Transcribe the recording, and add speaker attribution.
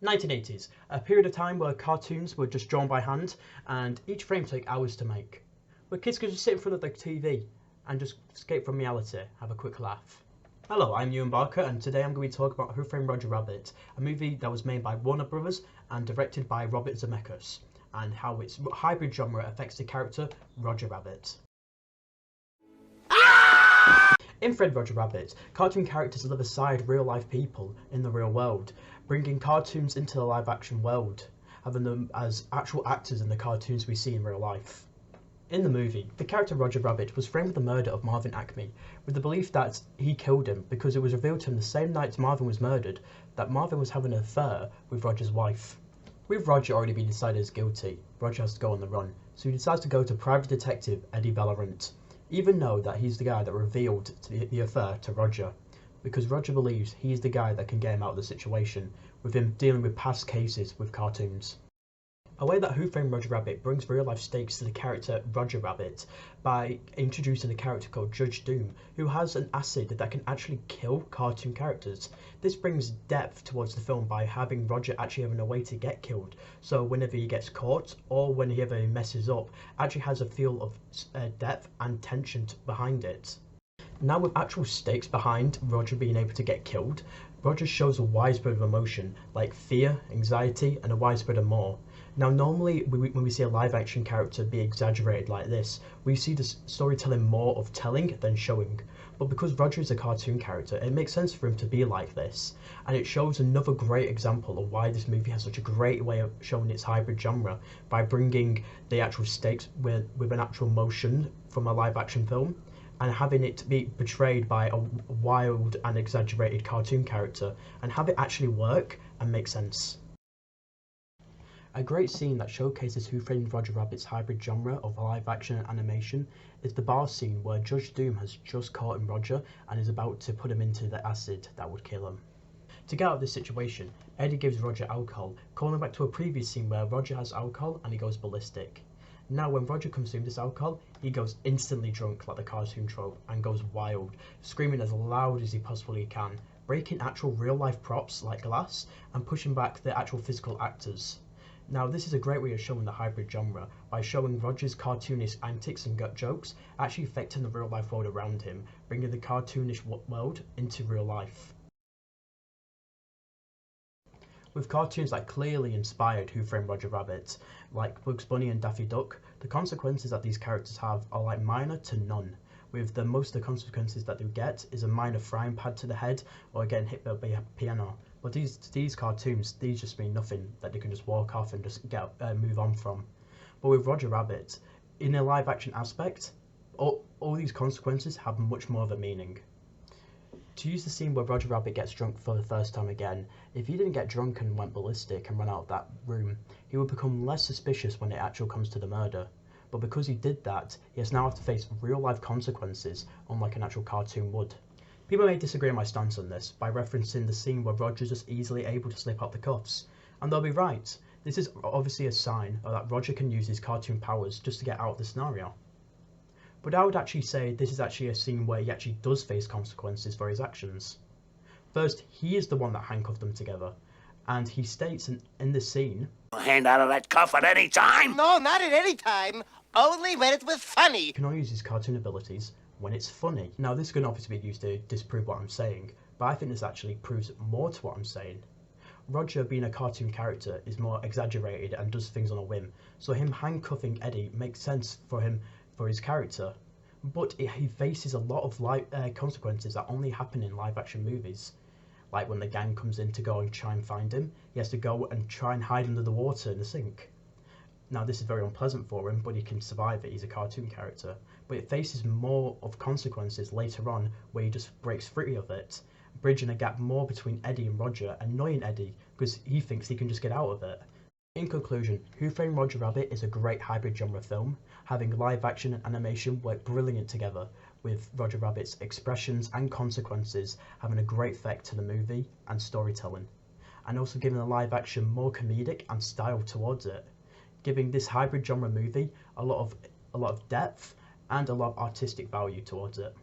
Speaker 1: 1980s, a period of time where cartoons were just drawn by hand and each frame took hours to make. Where kids could just sit in front of the TV and just escape from reality, have a quick laugh. Hello, I'm Ewan Barker and today I'm going to be talking about Who Framed Roger Rabbit, a movie that was made by Warner Brothers and directed by Robert Zemeckis, and how its hybrid genre affects the character Roger Rabbit. In Fred Roger Rabbit, cartoon characters live aside real-life people in the real world, bringing cartoons into the live-action world, having them as actual actors in the cartoons we see in real life. In the movie, the character Roger Rabbit was framed with the murder of Marvin Acme, with the belief that he killed him because it was revealed to him the same night Marvin was murdered that Marvin was having an affair with Roger's wife. With Roger already being decided as guilty, Roger has to go on the run, so he decides to go to private detective Eddie Valorant, even though that he's the guy that revealed the affair to Roger, because Roger believes he's the guy that can get him out of the situation, with him dealing with past cases with cartoons. A way that Who Framed Roger Rabbit brings real life stakes to the character Roger Rabbit by introducing a character called Judge Doom, who has an acid that can actually kill cartoon characters. This brings depth towards the film by having Roger actually having a way to get killed, so whenever he gets caught or whenever he messes up, actually has a feel of depth and tension behind it. Now with actual stakes behind Roger being able to get killed, Roger shows a widespread of emotion like fear, anxiety and a widespread of more. Now normally when we see a live action character be exaggerated like this, we see the storytelling more of telling than showing. But because Roger is a cartoon character, it makes sense for him to be like this. And it shows another great example of why this movie has such a great way of showing its hybrid genre by bringing the actual stakes with an actual motion from a live action film, and having it be portrayed by a wild and exaggerated cartoon character and have it actually work and make sense. A great scene that showcases Who Framed Roger Rabbit's hybrid genre of live action and animation is the bar scene where Judge Doom has just caught him Roger and is about to put him into the acid that would kill him. To get out of this situation, Eddie gives Roger alcohol, calling back to a previous scene where Roger has alcohol and he goes ballistic. Now when Roger consumes this alcohol, he goes instantly drunk like the cartoon trope and goes wild, screaming as loud as he possibly can, breaking actual real life props like glass and pushing back the actual physical actors. Now this is a great way of showing the hybrid genre by showing Roger's cartoonish antics and gut jokes actually affecting the real life world around him, bringing the cartoonish world into real life. With cartoons that clearly inspired Who Framed Roger Rabbit, like Bugs Bunny and Daffy Duck, the consequences that these characters have are like minor to none, with most of the consequences that they get is a minor frying pan to the head or getting hit by a piano. But these cartoons, these just mean nothing, that they can just walk off and just move on from. But with Roger Rabbit, in a live action aspect, all these consequences have much more of a meaning. To use the scene where Roger Rabbit gets drunk for the first time again, if he didn't get drunk and went ballistic and ran out of that room, he would become less suspicious when it actually comes to the murder. But because he did that, he has now have to face real life consequences, unlike an actual cartoon would. People may disagree on my stance on this by referencing the scene where Roger is just easily able to slip out the cuffs, and they'll be right. This is obviously a sign that Roger can use his cartoon powers just to get out of the scenario. But I would actually say this is actually a scene where he actually does face consequences for his actions. First, he is the one that handcuffed them together, and he states in this scene,
Speaker 2: "Hand out of that cuff at any time?"
Speaker 3: No, not at any time. Only when it was funny.
Speaker 1: he can only use his cartoon abilities when it's funny. Now this can obviously be used to disprove what I'm saying, but I think this actually proves more to what I'm saying. Roger, being a cartoon character, is more exaggerated and does things on a whim, so him handcuffing Eddie makes sense for his character, but he faces a lot of consequences that only happen in live action movies. Like when the gang comes in to go and try and find him, he has to go and try and hide under the water in the sink. Now this is very unpleasant for him, but he can survive it, he's a cartoon character. But it faces more of consequences later on where he just breaks free of it, bridging a gap more between Eddie and Roger, annoying Eddie because he thinks he can just get out of it. In conclusion, Who Framed Roger Rabbit is a great hybrid genre film, having live action and animation work brilliant together, with Roger Rabbit's expressions and consequences having a great effect to the movie and storytelling, and also giving the live action more comedic and style towards it, giving this hybrid genre movie a lot of depth and a lot of artistic value towards it.